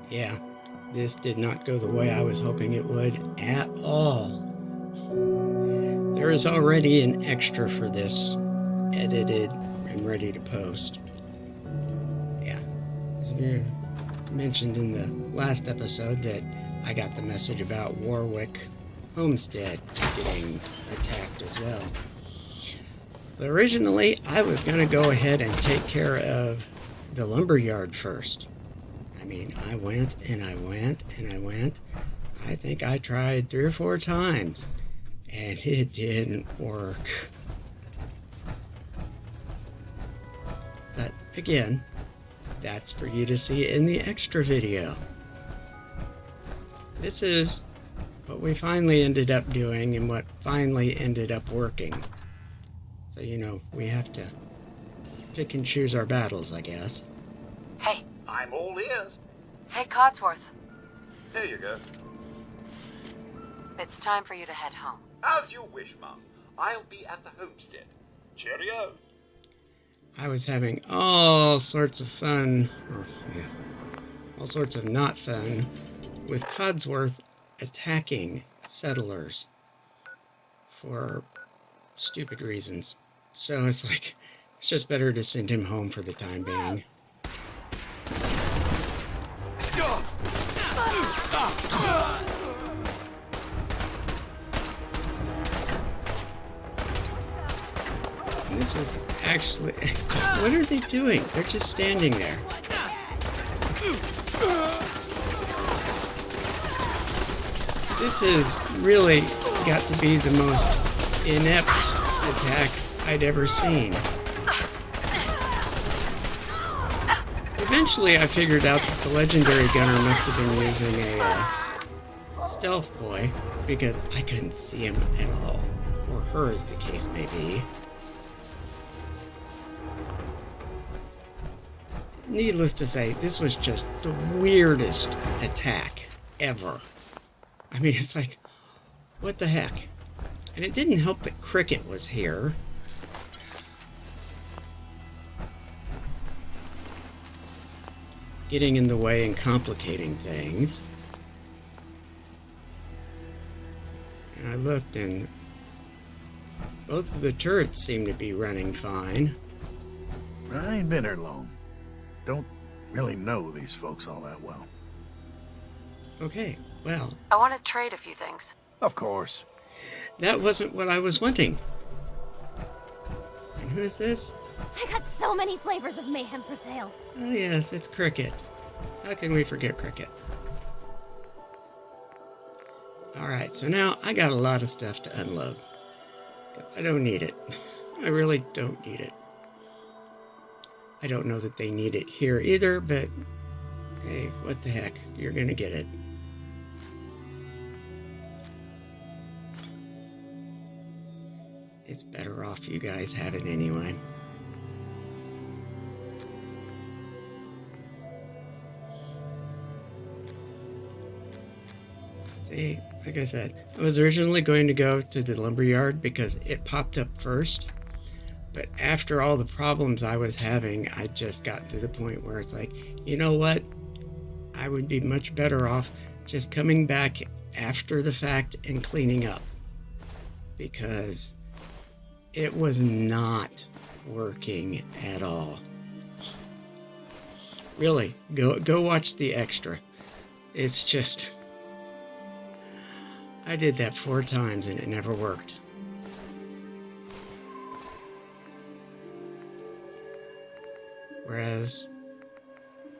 Yeah, this did not go the way I was hoping it would at all. There is already an extra for this, edited and ready to post. Yeah, as we mentioned in the last episode that I got the message about Warwick Homestead getting attacked as well. But originally, I was going to go ahead and take care of the lumberyard first. I mean, I went and I went and I went. I think I tried 3 or 4 times, and it didn't work. But again, that's for you to see in the extra video. This is what we finally ended up doing and what finally ended up working. So, you know, we have to pick and choose our battles, I guess. Hey. I'm all ears. Hey, Codsworth. Here you go. It's time for you to head home. As you wish, Mum. I'll be at the homestead. Cheerio. I was having all sorts of fun, all sorts of not fun, with Codsworth attacking settlers for stupid reasons. So it's like, it's just better to send him home for the time being. This is actually... What are they doing? They're just standing there. This has really got to be the most inept attack I'd ever seen. Eventually I figured out that the legendary gunner must have been using a stealth boy, because I couldn't see him at all. Or her, as the case may be. Needless to say, this was just the weirdest attack ever. I mean, it's like, what the heck? And it didn't help that Cricket was here. Getting in the way and complicating things. And I looked and both of the turrets seem to be running fine. I ain't been here long. Don't really know these folks all that well. Okay, well... I want to trade a few things. Of course. That wasn't what I was wanting. And who's this? I got so many flavors of mayhem for sale. Oh yes, it's Cricket. How can we forget Cricket? Alright, so now I got a lot of stuff to unload. I don't need it. I really don't need it. I don't know that they need it here either, but hey, what the heck? You're gonna get it. It's better off you guys have it anyway. See, like I said, I was originally going to go to the lumberyard because it popped up first. But after all the problems I was having, I just got to the point where it's like, you know what? I would be much better off just coming back after the fact and cleaning up. Because it was not working at all. Really, go watch the extra. It's just... I did that 4 times and it never worked. Whereas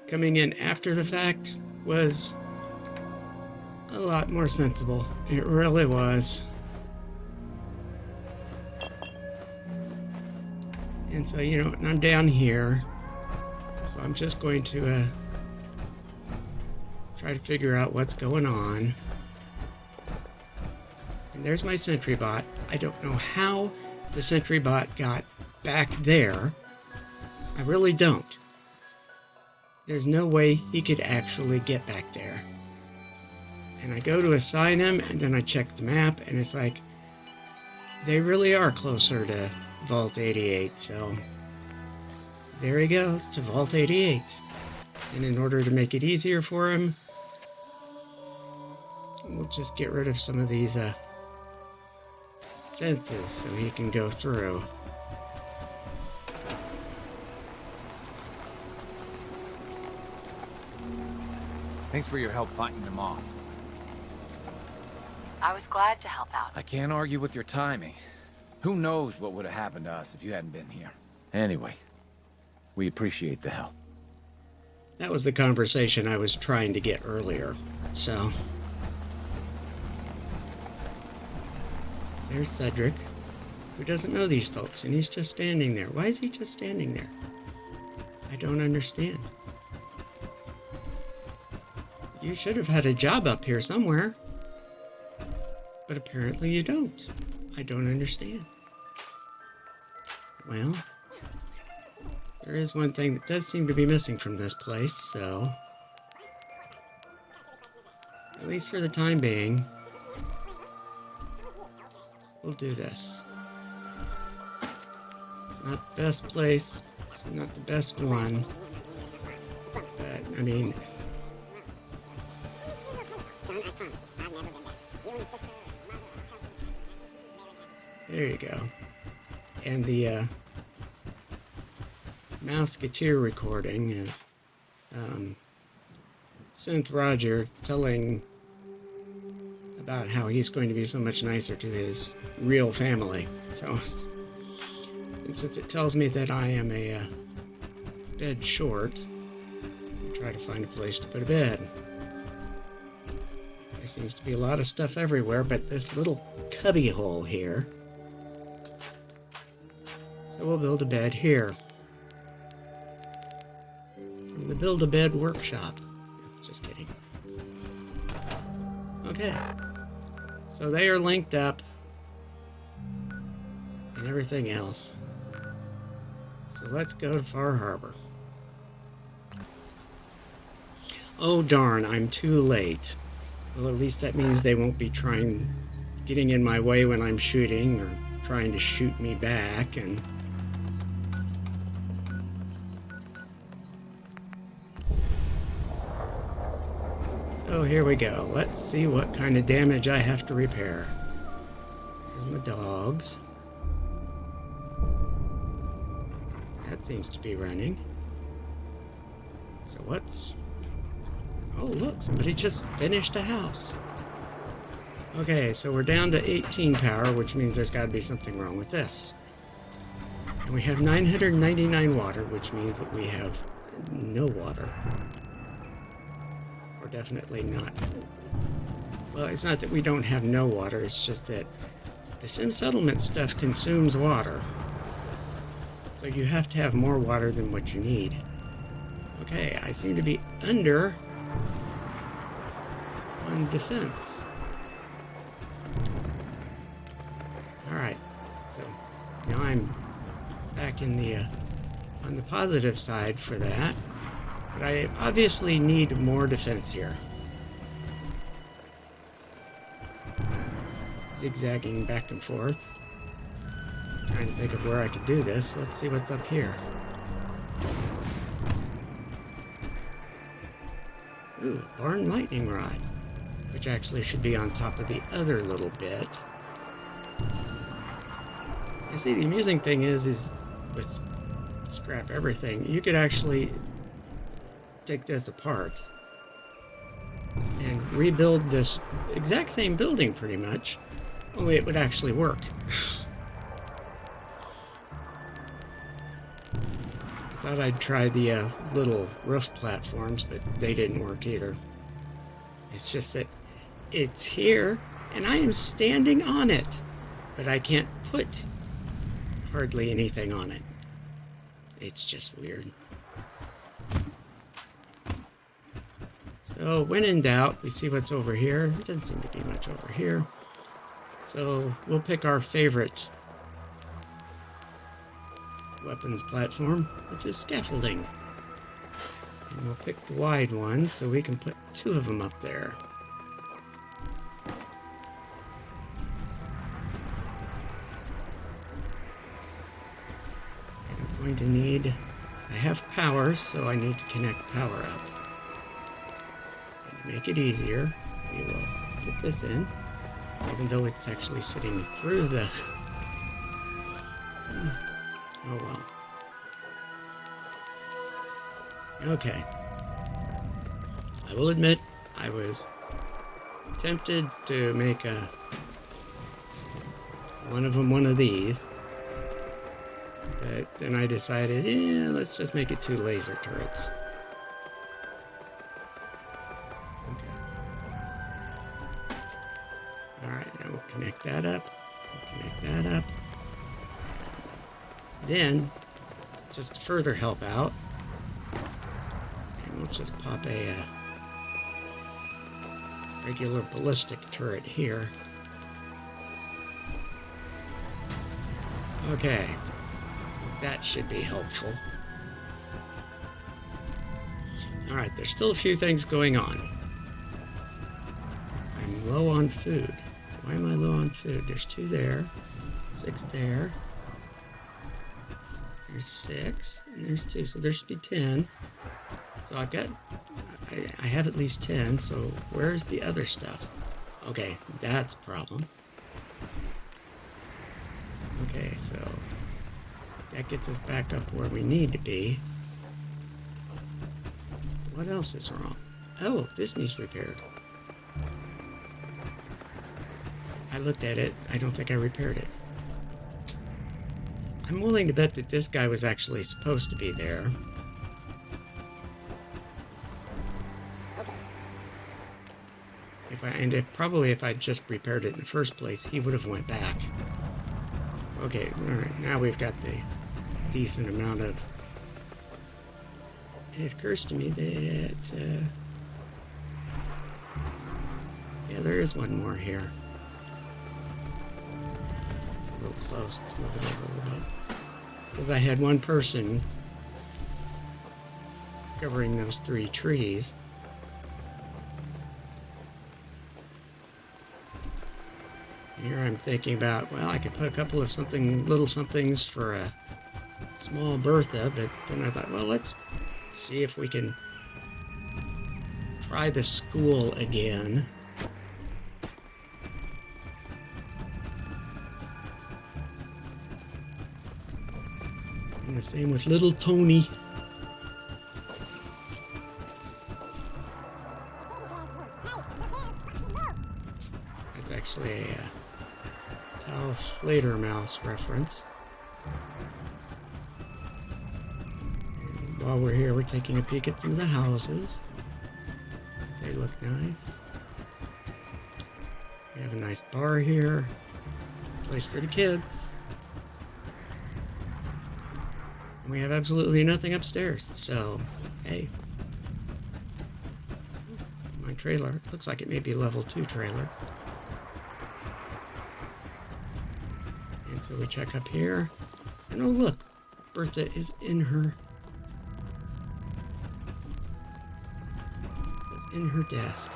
coming in after the fact was a lot more sensible. It really was. And so, you know, I'm down here. So I'm just going to try to figure out what's going on. And there's my sentry bot. I don't know how the sentry bot got back there. I really don't. There's no way he could actually get back there. And I go to assign him, and then I check the map, and it's like, they really are closer to Vault 88, so there he goes to Vault 88. And in order to make it easier for him, we'll just get rid of some of these fences so he can go through. Thanks for your help fighting them off. I was glad to help out. I can't argue with your timing. Who knows what would have happened to us if you hadn't been here. Anyway, we appreciate the help. That was the conversation I was trying to get earlier, so... There's Cedric, who doesn't know these folks, and he's just standing there. Why is he just standing there? I don't understand. You should have had a job up here somewhere. But apparently you don't. I don't understand. Well, there is one thing that does seem to be missing from this place, so... At least for the time being, we'll do this. It's not the best place, it's not the best one, but, I mean... There you go. And the Mouseketeer recording is Synth Roger telling about how he's going to be so much nicer to his real family. So, and since it tells me that I am a bed short, I'll try to find a place to put a bed. There seems to be a lot of stuff everywhere, but this little cubby hole here. So we'll build a bed here. From the Build-A-Bed Workshop. Just kidding. Okay. So they are linked up. And everything else. So let's go to Far Harbor. Oh darn, I'm too late. Well, at least that means they won't be getting in my way when I'm shooting, or trying to shoot me back, and... So here we go. Let's see what kind of damage I have to repair. Here's my dogs. That seems to be running. So what's... Oh look, somebody just finished a house. Okay, so we're down to 18 power, which means there's got to be something wrong with this. And we have 999 water, which means that we have no water. Or definitely not. Well, it's not that we don't have no water, it's just that the Sim Settlement stuff consumes water. So you have to have more water than what you need. Okay, I seem to be under on defense. Alright, so now I'm back in the on the positive side for that. But I obviously need more defense here. Zigzagging back and forth. Trying to think of where I could do this. Let's see what's up here. Ooh, Barn Lightning Rod. Which actually should be on top of the other little bit. You see, the amusing thing is with scrap everything, you could actually take this apart and rebuild this exact same building pretty much, only it would actually work. I thought I'd try the little roof platforms, but they didn't work either. It's just that it's here and I am standing on it, but I can't put hardly anything on it. It's just weird. So when in doubt, we see what's over here. It doesn't seem to be much over here. So we'll pick our favorite weapons platform, which is scaffolding. And we'll pick the wide one so we can put two of them up there. going to need... I have power, so I need to connect power up. And to make it easier, we will put this in, even though it's actually sitting through the... Oh well. Okay. I will admit, I was tempted to make one of them one of these. But then I decided, let's just make it 2 laser turrets. Okay. Alright, now we'll connect that up. We'll connect that up. Then, just to further help out, and we'll just pop a regular ballistic turret here. Okay. That should be helpful. Alright, there's still a few things going on. I'm low on food. Why am I low on food? There's 2 there. 6 there. There's 6. And there's 2. So there should be 10. So I've got... I have at least 10. So where's the other stuff? Okay, that's a problem. Okay, so... that gets us back up where we need to be. What else is wrong? Oh, this needs repaired. I looked at it. I don't think I repaired it. I'm willing to bet that this guy was actually supposed to be there. Probably if I just repaired it in the first place, he would have went back. Okay, alright, now we've got the decent amount of... It occurs to me that... yeah, there is one more here. It's a little close. Let's move it over a little bit. Because I had one person covering those 3 trees. Here I'm thinking about, well, I could put a couple of little somethings for a small Bertha, but then I thought, well, let's see if we can try the school again. And the same with little Tony. That's actually a Tal Fledermaus reference. And while we're here, we're taking a peek at some of the houses. They look nice. We have a nice bar here. Place for the kids. And we have absolutely nothing upstairs. So, hey. My trailer. Looks like it may be a level 2 trailer. And so we check up here. And oh look, Bertha is in her... is in her desk.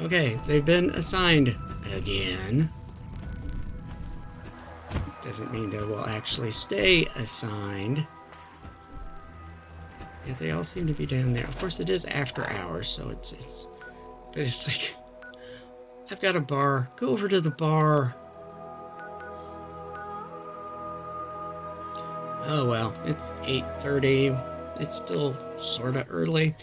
Okay, they've been assigned again. Doesn't mean they will actually stay assigned. Yeah, they all seem to be down there. Of course, it is after hours, so it's but it's like, I've got a bar. Go over to the bar. Oh well, it's 8:30. It's still sort of early,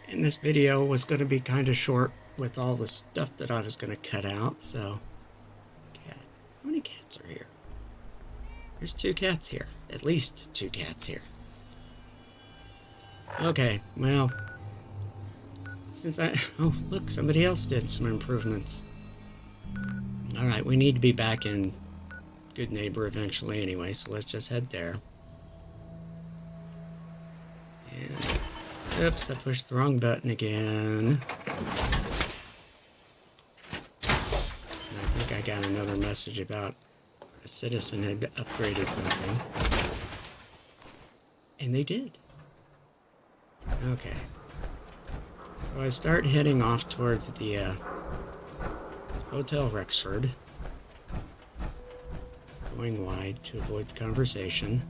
and this video was going to be kind of short with all the stuff that I was going to cut out, so... Cat. How many cats are here? There's 2 cats here. At least 2 cats here. Okay, well... Since I... Oh, look, somebody else did some improvements. Alright, we need to be back in Good Neighbor eventually anyway, so let's just head there. And... oops, I pushed the wrong button again. I got another message about a citizen had upgraded something. And they did. Okay. So I start heading off towards the Hotel Rexford. Going wide to avoid the conversation.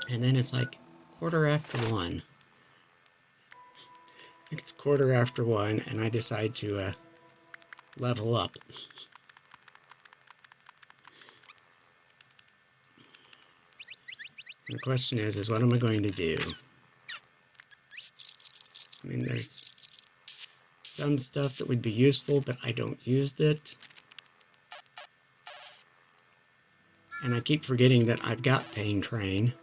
And then it's like 1:15. It's 1:15, and I decide to level up. And the question is what am I going to do? I mean, there's some stuff that would be useful, but I don't use it. And I keep forgetting that I've got Pain Train.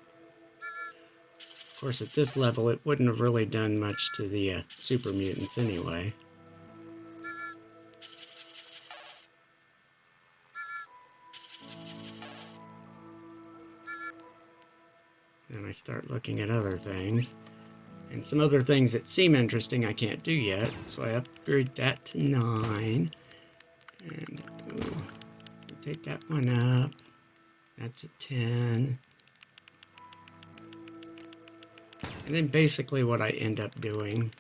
Of course, at this level, it wouldn't have really done much to the super mutants anyway. And I start looking at other things. And some other things that seem interesting I can't do yet, so I upgrade that to 9. And ooh, take that one up. That's a 10. And then basically what I end up doing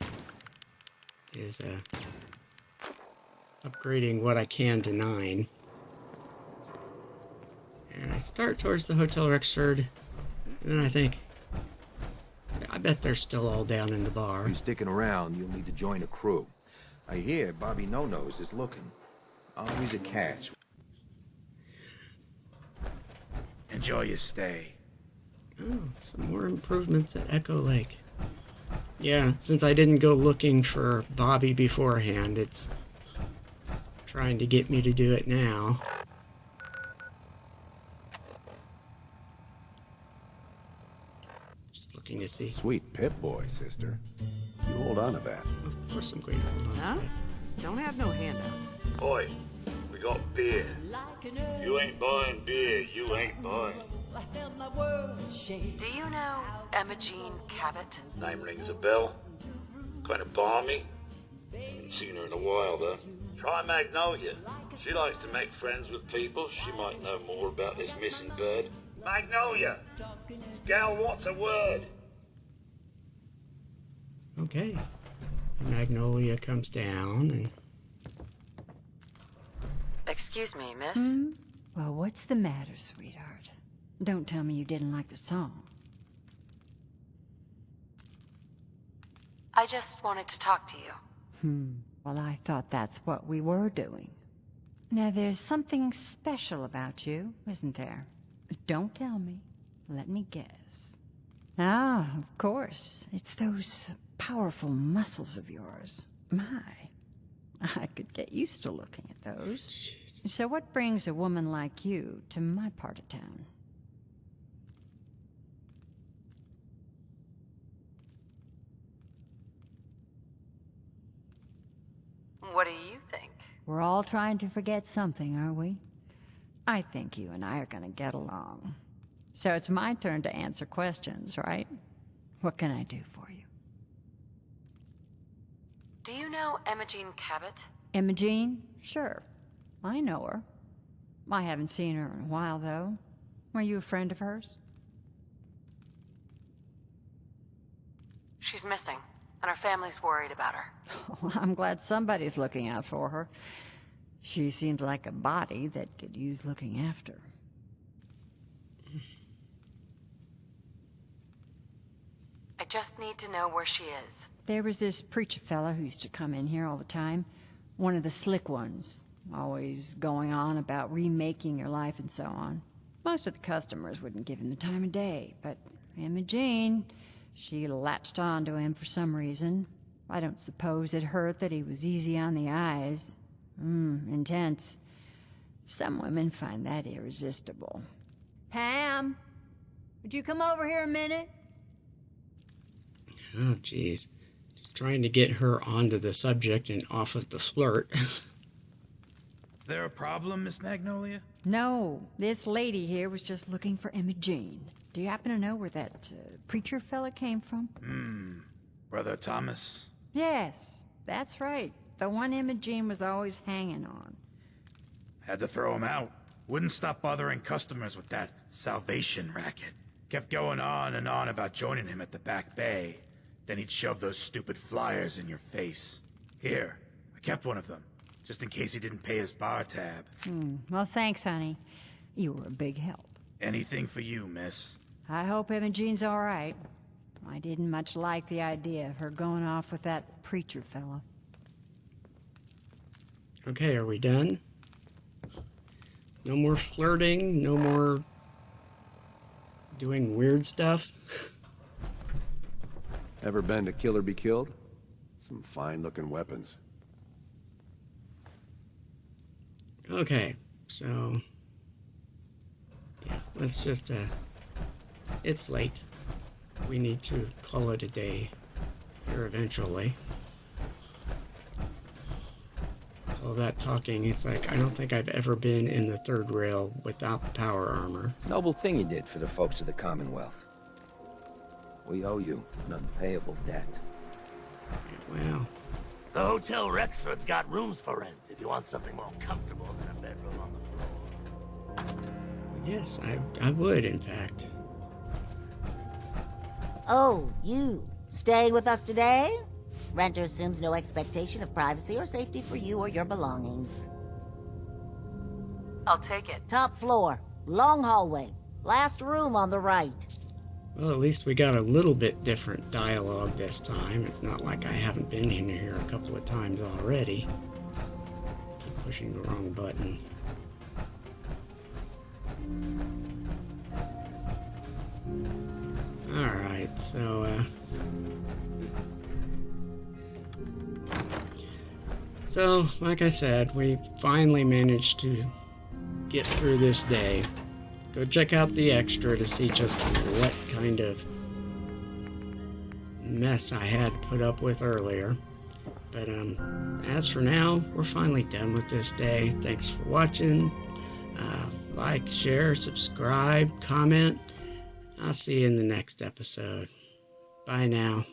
is upgrading what I can to 9. And I start towards the Hotel Rexford, and then I think, I bet they're still all down in the bar. If you're sticking around, you'll need to join a crew. I hear Bobby No-Nose is looking. Always a catch. Enjoy your stay. Oh, some more improvements at Echo Lake. Yeah, since I didn't go looking for Bobby beforehand, it's trying to get me to do it now. Just looking to see. Sweet Pip-Boy, sister. You hold on to that. Of course I'm going to hold on Huh? to it. Don't have no handouts. Boy, we got beer. You ain't buying beer, you ain't buying. Do you know Emogene Cabot? Name rings a bell. Kind of balmy. Haven't seen her in a while, though. Try Magnolia. She likes to make friends with people. She might know more about this missing bird. Magnolia! Gal, what's a word? Okay. Magnolia comes down and... Excuse me, miss? Well, what's the matter, sweetheart? Don't tell me you didn't like the song. I just wanted to talk to you. Well, I thought that's what we were doing. Now, there's something special about you, isn't there? Don't tell me. Let me guess. Ah, of course. It's those powerful muscles of yours. My, I could get used to looking at those. So what brings a woman like you to my part of town? What do you think? We're all trying to forget something, are we? I think you and I are gonna get along. So it's my turn to answer questions, right? What can I do for you? Do you know Emogene Cabot? Emogene? Sure. I know her. I haven't seen her in a while, though. Are you a friend of hers? She's missing, and her family's worried about her. Well, I'm glad somebody's looking out for her. She seems like a body that could use looking after. I just need to know where she is. There was this preacher fella who used to come in here all the time. One of the slick ones. Always going on about remaking your life and so on. Most of the customers wouldn't give him the time of day, but Emogene, she latched on to him for some reason. I don't suppose it hurt that he was easy on the eyes. Intense. Some women find that irresistible. Pam, would you come over here a minute? Oh, jeez. Just trying to get her onto the subject and off of the flirt. Is there a problem, Miss Magnolia? No, this lady here was just looking for Emogene. Do you happen to know where that preacher fella came from? Brother Thomas? Yes, that's right. The one Emogene was always hanging on. Had to throw him out. Wouldn't stop bothering customers with that salvation racket. Kept going on and on about joining him at the back bay. Then he'd shove those stupid flyers in your face. Here, I kept one of them, just in case he didn't pay his bar tab. Well, thanks, honey. You were a big help. Anything for you, miss. I hope Emogene's all right. I didn't much like the idea of her going off with that preacher fella. Okay, are we done? No more flirting, no more doing weird stuff. Ever been to Kill or Be Killed? Some fine-looking weapons. Okay, so yeah, let's just it's late. We need to call it a day here eventually. All that talking, it's like I don't think I've ever been in the third rail without the power armor. Noble thing you did for the folks of the Commonwealth. We owe you an unpayable debt. Well, The Hotel Rexford's got rooms for rent if you want something more comfortable than a bedroom on the floor. yes, I would, in fact. Oh, you staying with us today? Renter assumes no expectation of privacy or safety for you or your belongings. I'll take it. Top floor, long hallway, last room on the right. Well, at least we got a little bit different dialogue this time. It's not like I haven't been in here a couple of times already. Keep pushing the wrong button. Alright, so like I said, we finally managed to get through this day. Go check out the extra to see just what kind of mess I had put up with earlier. But as for now, we're finally done with this day. Thanks for watching. Like, share, subscribe, comment. I'll see you in the next episode. Bye now.